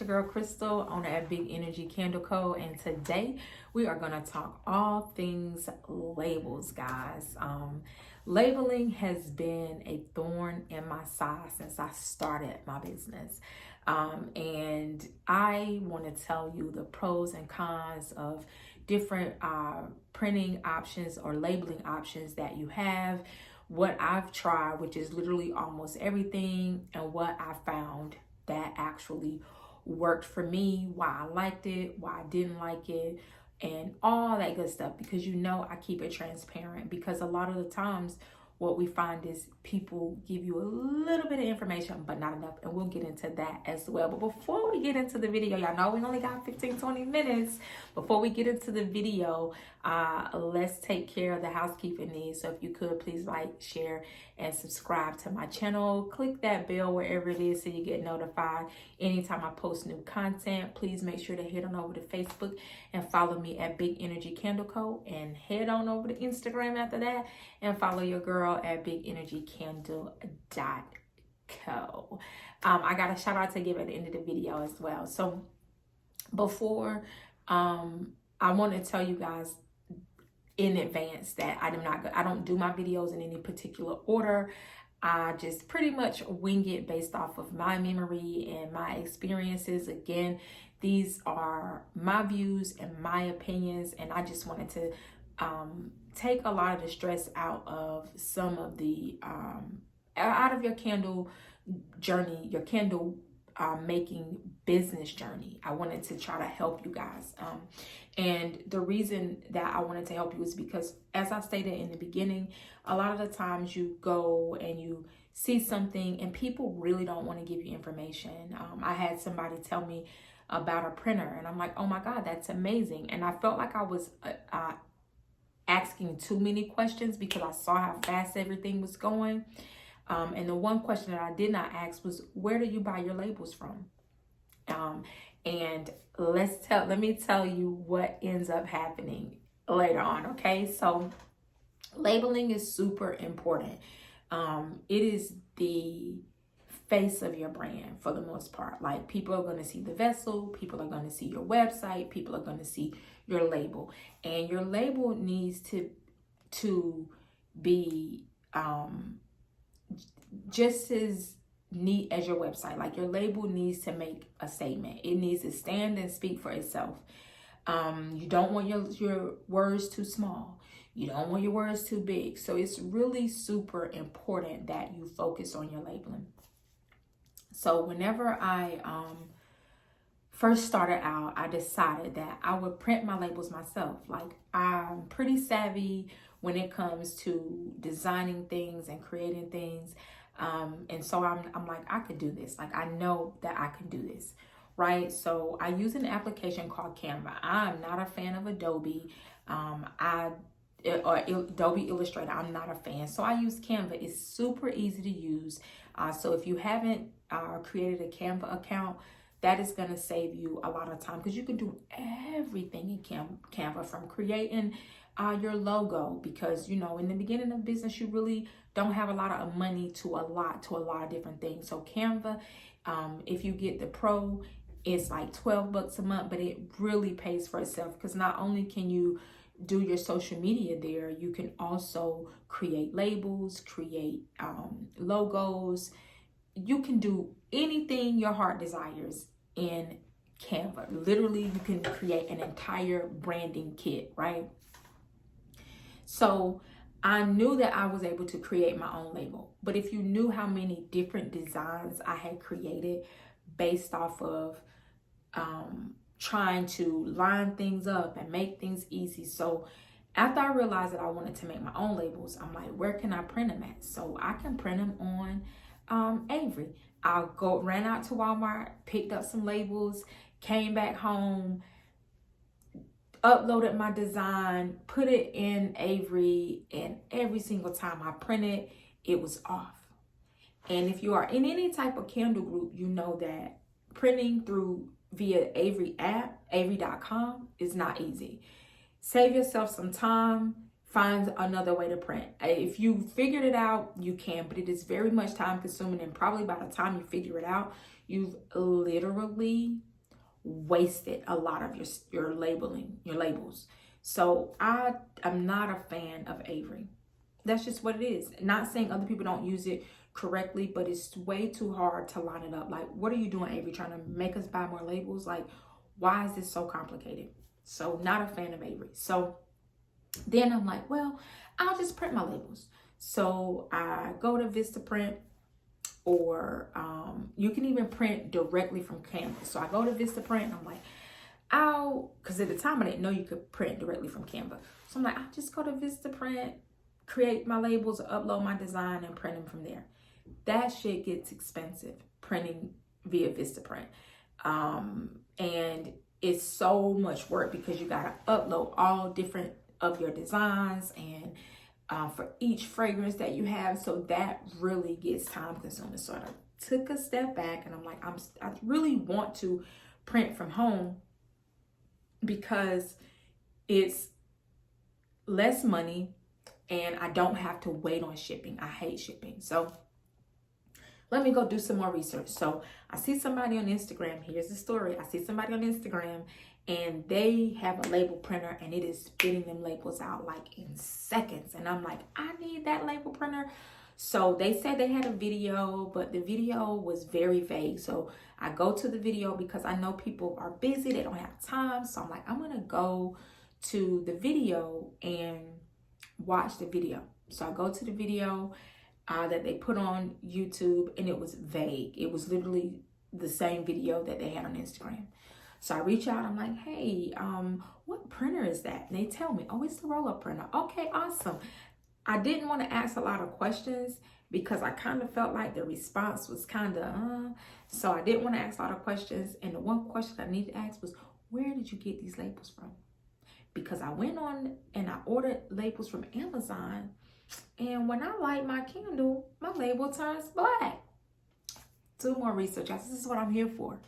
your girl Crystal, owner at Big Energy Candle Co. And today we are going to talk all things labels, guys. Labeling has been a thorn in my side since I started my business. And I want to tell you the pros and cons of different printing options or labeling options that you have, what I've tried, which is literally almost everything, and what I found that actually worked for me, why I liked it, why I didn't like it, and all that good stuff. Because I keep it transparent, because a lot of the times what we find is people give you a little bit of information but not enough, and we'll get into that as well. But before we get into the video, y'all know we only got 15-20 minutes. Before we get into the video, let's take care of the housekeeping needs. So if you could, please like, share, and subscribe to my channel. Click that bell wherever it is so you get notified anytime I post new content. Please make sure to head on over to Facebook and follow me at Big Energy Candle Co. And head on over to Instagram after that and follow your girl at bigenergycandle.co. I got a shout out to give at the end of the video as well. So before I want to tell you guys in advance that I don't do my videos in any particular order. I just pretty much wing it based off of my memory and my experiences. Again, these are my views and my opinions, and I just wanted to take a lot of the stress out of some of the out of your candle journey, your candle making business journey. I wanted to try to help you guys. And the reason that I wanted to help you is because, as I stated in the beginning, a lot of the times you go and you see something and people really don't want to give you information. I had somebody tell me about a printer and I'm like, oh my God, that's amazing. And I felt like I was asking too many questions because I saw how fast everything was going. And the one question that I did not ask was, where do you buy your labels from? And let me tell you what ends up happening later on. Okay. So labeling is super important. It is the face of your brand for the most part. Like, people are going to see the vessel, people are going to see your website, people are going to see your label, and your label needs to be just as neat as your website. Like, your label needs to make a statement. It needs to stand and speak for itself. You don't want your words too small. You don't want your words too big. So it's really super important that you focus on your labeling. So whenever I first started out, I decided that I would print my labels myself. Like, I'm pretty savvy when it comes to designing things and creating things. And so I'm like, I could do this. Like, I know that I can do this, right? So I use an application called Canva. I'm not a fan of Adobe. Or Adobe Illustrator, I'm not a fan. So I use Canva. It's super easy to use. So if you haven't created a Canva account, that is going to save you a lot of time, because you can do everything in Canva, from creating your logo, because in the beginning of business you really don't have a lot of money to a lot of different things. So Canva, if you get the pro, it's like $12 a month, but it really pays for itself, because not only can you do your social media there, you can also create labels, create logos. You can do anything your heart desires in Canva. Literally, you can create an entire branding kit, right? So I knew that I was able to create my own label. But if you knew how many different designs I had created based off of trying to line things up and make things easy. So after I realized that I wanted to make my own labels, I'm like, where can I print them at? So I can print them on Avery. Ran out to Walmart, picked up some labels, came back home, uploaded my design, put it in Avery, and every single time I printed, it was off. And if you are in any type of candle group, you know that printing via Avery app, Avery.com, is not easy. Save yourself some time. Find another way to print. If you figured it out, you can, but it is very much time consuming, and probably by the time you figure it out, you've literally wasted a lot of your labels. So I'm not a fan of Avery. That's just what it is. Not saying other people don't use it correctly, but it's way too hard to line it up. Like, what are you doing, Avery? Trying to make us buy more labels? Like, why is this so complicated? So not a fan of Avery. So then I'm like, well, I'll just print my labels. So I go to Vistaprint, or you can even print directly from Canva. So I go to Vistaprint and I'm like, because at the time I didn't know you could print directly from Canva. So I'm like, I'll just go to Vistaprint, create my labels, upload my design, and print them from there. That shit gets expensive, printing via Vistaprint. And it's so much work because you gotta upload all different of your designs and for each fragrance that you have. So that really gets time consuming. So I took a step back and I'm like, I really want to print from home because it's less money and I don't have to wait on shipping. I hate shipping. So let me go do some more research. So I see somebody on Instagram. Here's the story. I see somebody on Instagram and they have a label printer and it is spitting them labels out like in seconds. And I'm like, I need that label printer. So they said they had a video, but the video was very vague. So I go to the video because I know people are busy. They don't have time. So I'm like, I'm going to go to the video and watch the video. So I go to the video that they put on YouTube, and it was vague. It was literally the same video that they had on Instagram. So I reach out, I'm like, hey, what printer is that? And they tell me, oh, it's the roll-up printer. Okay, awesome. I didn't want to ask a lot of questions because I kind of felt like the response was kind of, so I didn't want to ask a lot of questions. And the one question I needed to ask was, where did you get these labels from? Because I went on and I ordered labels from Amazon, and when I light my candle, my label turns black. Do more research. This is what I'm here for.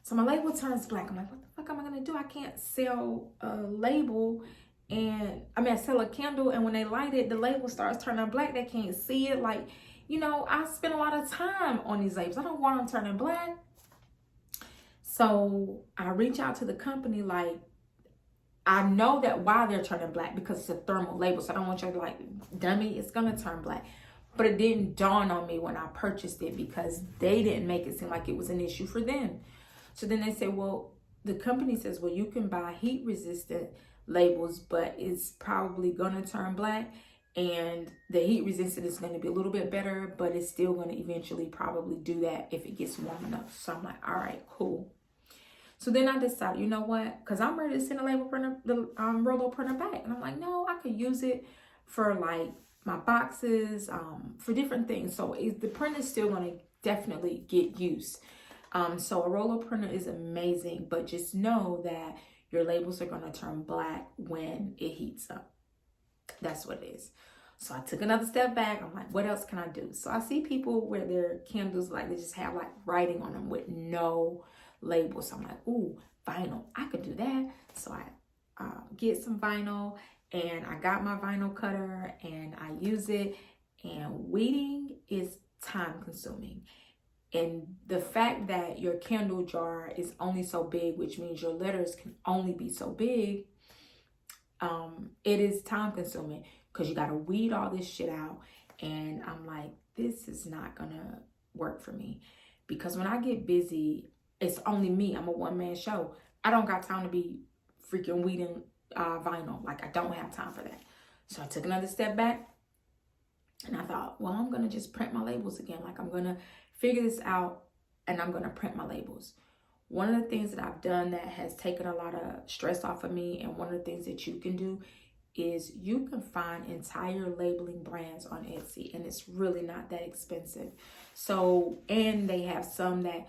So my label turns black. I'm like, what the fuck am I gonna do? I can't sell a label, and I sell a candle, and when they light it, the label starts turning black. They can't see it. Like, I spend a lot of time on these labels. I don't want them turning black. So I reach out to the company, like, I know that why they're turning black, because it's a thermal label. So I don't want you to like, dummy, it's gonna turn black. But it didn't dawn on me when I purchased it because they didn't make it seem like it was an issue for them. So then they say, well, the company says, well, you can buy heat resistant labels, but it's probably gonna turn black. And the heat resistant is gonna be a little bit better, but it's still gonna eventually probably do that if it gets warm enough. So I'm like, all right, cool. So then I decided, you know what? Because I'm ready to send the label printer, the roll-up printer back. And I'm like, no, I could use it for like my boxes, for different things. So the printer is still going to definitely get used. So a roll-up printer is amazing, but just know that your labels are going to turn black when it heats up. That's what it is. So I took another step back. I'm like, what else can I do? So I see people where their candles, like, they just have like writing on them with no label. So I'm like, ooh, vinyl, I could do that. So I get some vinyl, and I got my vinyl cutter and I use it. And weeding is time consuming. And the fact that your candle jar is only so big, which means your letters can only be so big, it is time consuming because you got to weed all this shit out. And I'm like, this is not gonna work for me, because when I get busy, it's only me. I'm a one-man show. I don't got time to be freaking weeding vinyl. Like, I don't have time for that. So I took another step back, and I thought, well, I'm going to just print my labels again. Like, I'm going to figure this out, and I'm going to print my labels. One of the things that I've done that has taken a lot of stress off of me, and one of the things that you can do, is you can find entire labeling brands on Etsy, and it's really not that expensive. So, and they have some that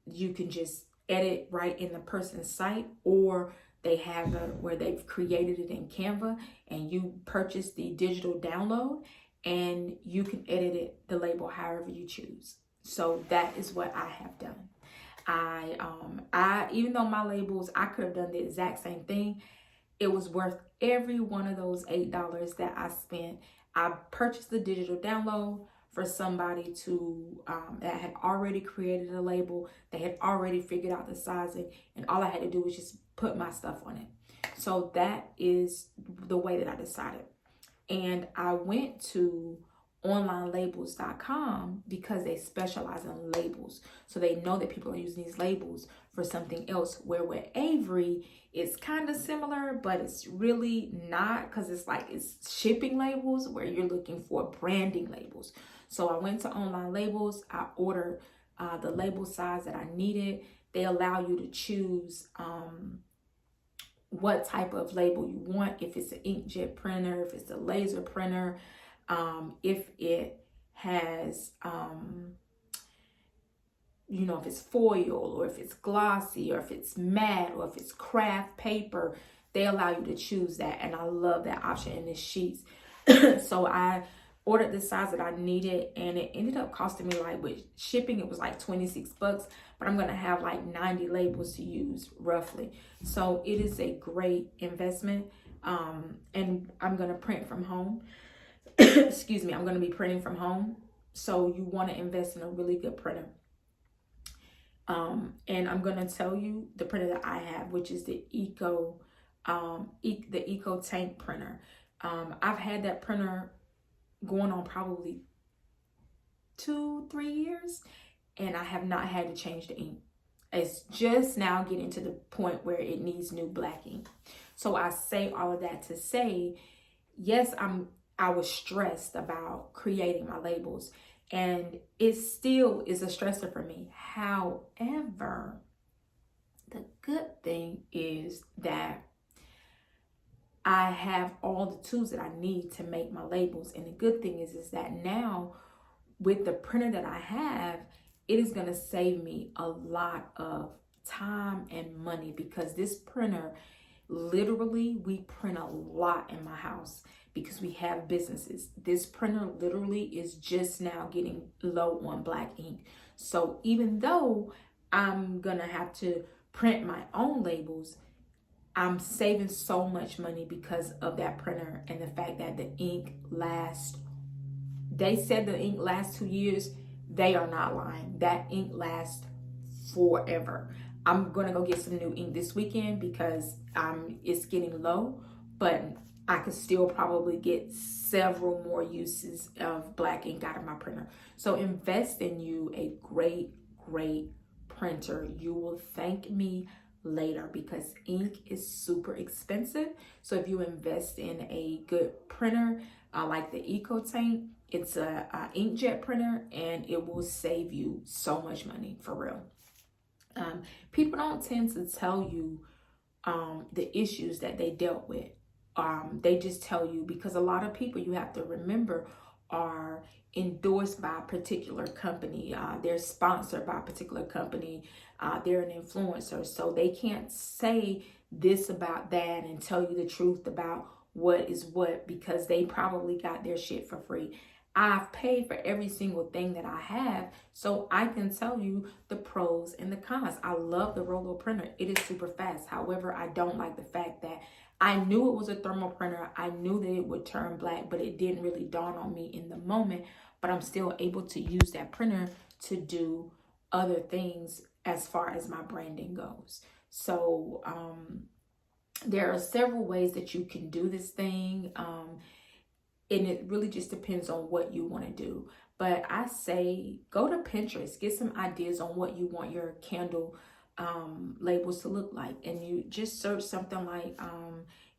you can just edit right in the person's site, or they have where they've created it in Canva, and you purchase the digital download and you can edit the label however you choose. So that is what I have done. I even though my labels, I could have done the exact same thing, it was worth every one of those $8 that I spent. I purchased the digital download for somebody to that had already created a label. They had already figured out the sizing, and all I had to do was just put my stuff on it. So that is the way that I decided. And I went to onlinelabels.com because they specialize in labels. So they know that people are using these labels for something else, where with Avery, it's kind of similar, but it's really not, because it's shipping labels where you're looking for branding labels. So I went to Online Labels. I ordered the label size that I needed. They allow you to choose what type of label you want, if it's an inkjet printer, if it's a laser printer, if it has, if it's foil, or if it's glossy, or if it's matte, or if it's craft paper. They allow you to choose that, and I love that option in the sheets. So I ordered the size that I needed, and it ended up costing me, like, with shipping, it was like $26, but I'm gonna have like 90 labels to use roughly. So it is a great investment. And I'm gonna print from home. Excuse me, I'm gonna be printing from home. So you want to invest in a really good printer. And I'm gonna tell you the printer that I have, which is the Eco Tank printer. I've had that printer going on probably 2-3 years, and I have not had to change the ink. It's just now getting to the point where it needs new black ink. So I say all of that to say, yes, I was stressed about creating my labels, and it still is a stressor for me. However, the good thing is that I have all the tools that I need to make my labels. And the good thing is that now, with the printer that I have, it is going to save me a lot of time and money, because this printer, literally, we print a lot in my house because we have businesses. This printer literally is just now getting low on black ink. So even though I'm going to have to print my own labels, I'm saving so much money because of that printer, and the fact that the ink lasts. They said the ink lasts 2 years. They are not lying. That ink lasts forever. I'm gonna go get some new ink this weekend because it's getting low, but I could still probably get several more uses of black ink out of my printer. So invest in you a great printer. You will thank me later, because ink is super expensive. So if you invest in a good printer, like the Eco Tank, it's a inkjet printer, and it will save you so much money, for real. People don't tend to tell you the issues that they dealt with. They just tell you, because a lot of people, you have to remember, are endorsed by a particular company. They're sponsored by a particular company. They're an influencer. So they can't say this about that and tell you the truth about what is what, because they probably got their shit for free. I've paid for every single thing that I have, so I can tell you the pros and the cons. I love the Rollo printer. It is super fast. However, I don't like the fact that I knew it was a thermal printer. I knew that it would turn black, but it didn't really dawn on me in the moment. But I'm still able to use that printer to do other things as far as my branding goes. So there are several ways that you can do this thing. And it really just depends on what you want to do. But I say go to Pinterest, get some ideas on what you want your candle labels to look like. And you just search something like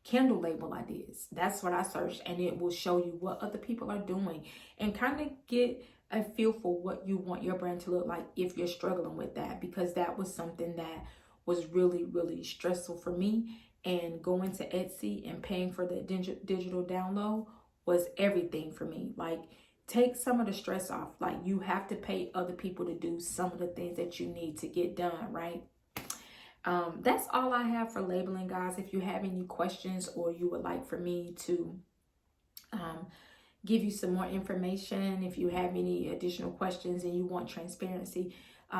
candle label ideas. That's what I searched, and it will show you what other people are doing, and kind of get a feel for what you want your brand to look like if you're struggling with that, because that was something that was really stressful for me. And going to Etsy and paying for the digital download was everything for me. Like, take some of the stress off. Like, you have to pay other people to do some of the things that you need to get done, right? That's all I have for labeling, guys. If you have any questions, or you would like for me to give you some more information, if you have any additional questions and you want transparency,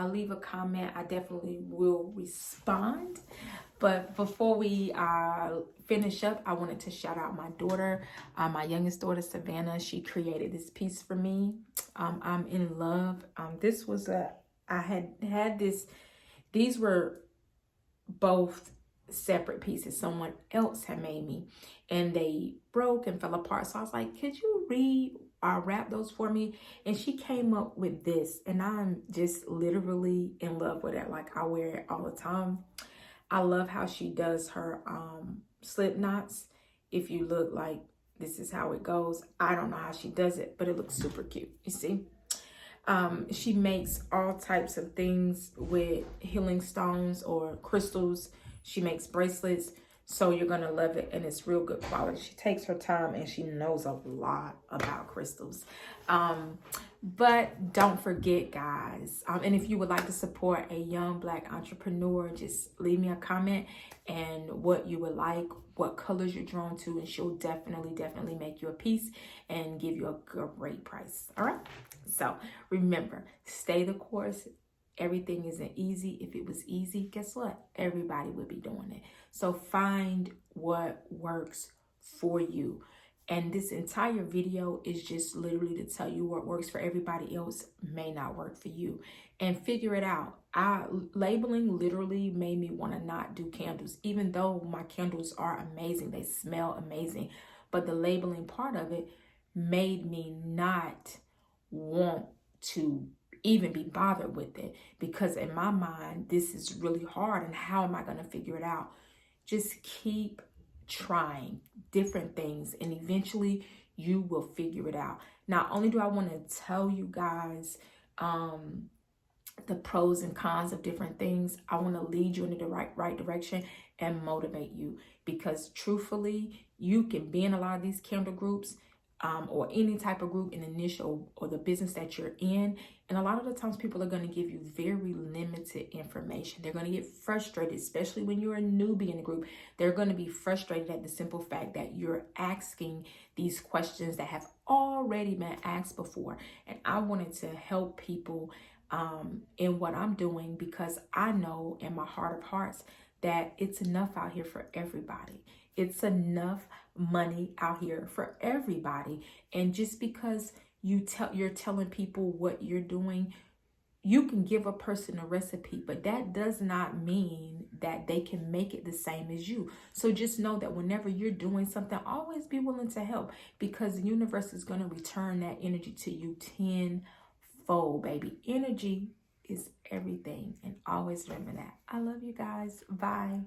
leave a comment. I definitely will respond. But before we finish up, I wanted to shout out my daughter, my youngest daughter, Savannah. She created this piece for me. I'm in love. This was I had this, these were both separate pieces someone else had made me, and they broke and fell apart. So I was like, could you wrap those for me? And she came up with this, and I'm just literally in love with it. Like, I wear it all the time. I love how she does her slip knots. If you look, like, this is how it goes. I don't know how she does it, but it looks super cute. You see? She makes all types of things with healing stones or crystals. She makes bracelets. So you're going to love it, and it's real good quality. She takes her time, and she knows a lot about crystals. But don't forget, guys, and if you would like to support a young Black entrepreneur, just leave me a comment and what you would like, what colors you're drawn to, and she'll definitely make you a piece and give you a great price. All right? So remember, stay the course. Everything isn't easy. If it was easy, guess what? Everybody would be doing it. So find what works for you. And this entire video is just literally to tell you what works for everybody else may not work for you. And figure it out. Labeling literally made me want to not do candles, even though my candles are amazing. They smell amazing. But the labeling part of it made me not want to even be bothered with it, because in my mind, this is really hard, and how am I going to figure it out? Just keep trying different things, and eventually you will figure it out. Not only do I want to tell you guys the pros and cons of different things, I want to lead you in the right direction and motivate you, because truthfully, you can be in a lot of these candle groups, or any type of group in the niche or the business that you're in. And a lot of the times people are going to give you very limited information. They're going to get frustrated, especially when you're a newbie in the group. They're going to be frustrated at the simple fact that you're asking these questions that have already been asked before. And I wanted to help people in what I'm doing, because I know in my heart of hearts that it's enough out here for everybody. It's enough money out here for everybody. And just because you're telling people what you're doing, you can give a person a recipe, but that does not mean that they can make it the same as you. So just know that whenever you're doing something, always be willing to help, because the universe is going to return that energy to you tenfold, baby. Energy is everything. And always remember that. I love you guys. Bye.